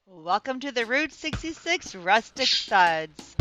Welcome to the Route 66 Rustic Suds.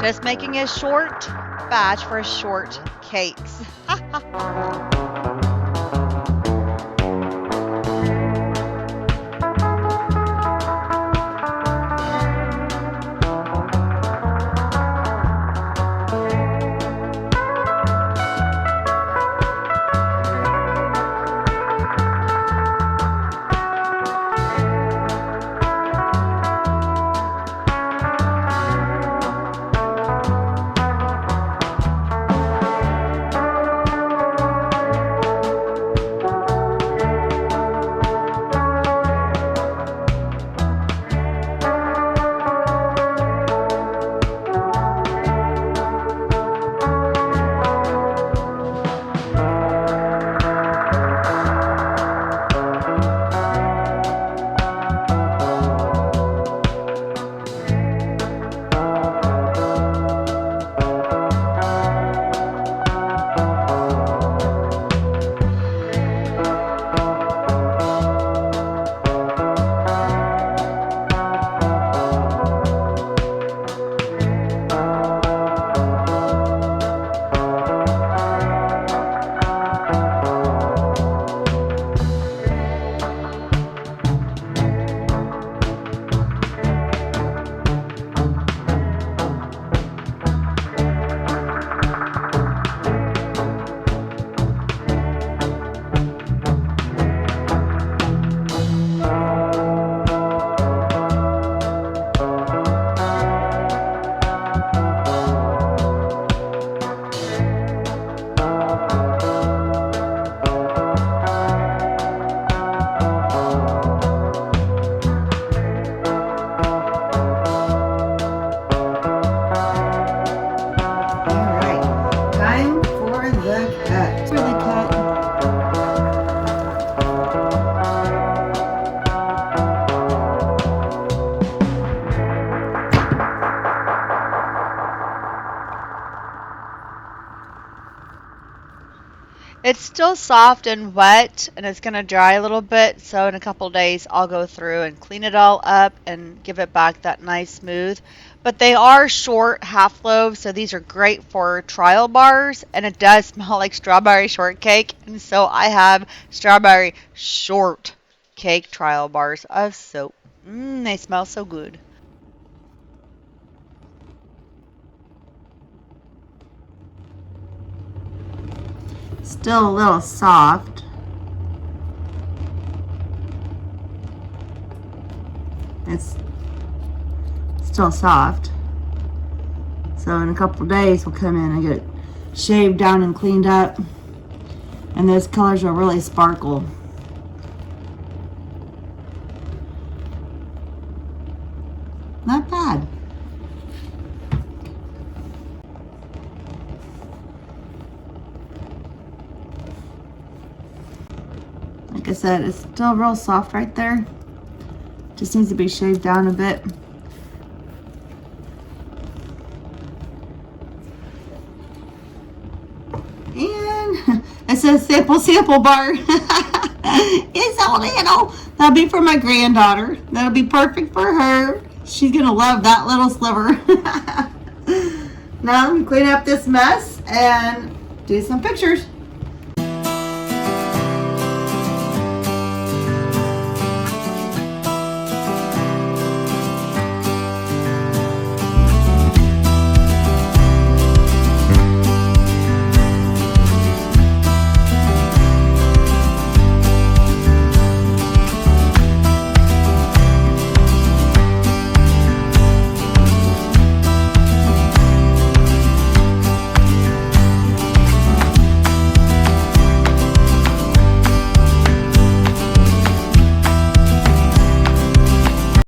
Just making a short batch for short cakes. All right, time for the cut. For the cut. It's still soft and wet and it's going to dry a little bit. So in a couple days, I'll go through and clean it all up and give it back that nice smooth. But they are short half loaves. So these are great for trial bars. And it does smell like strawberry shortcake. And so I have strawberry shortcake. shortcake trial bars of soap. They smell so good. Still a little soft. It's still soft. So in a couple days we'll come in and get it shaved down and cleaned up. And those colors will really sparkle. Not bad. Like I said, it's still real soft right there. Just needs to be shaved down a bit. And it's a sample bar. It's so little. That'll be for my granddaughter. That'll be perfect for her. She's gonna love that little sliver. Now let me clean up this mess and do some pictures.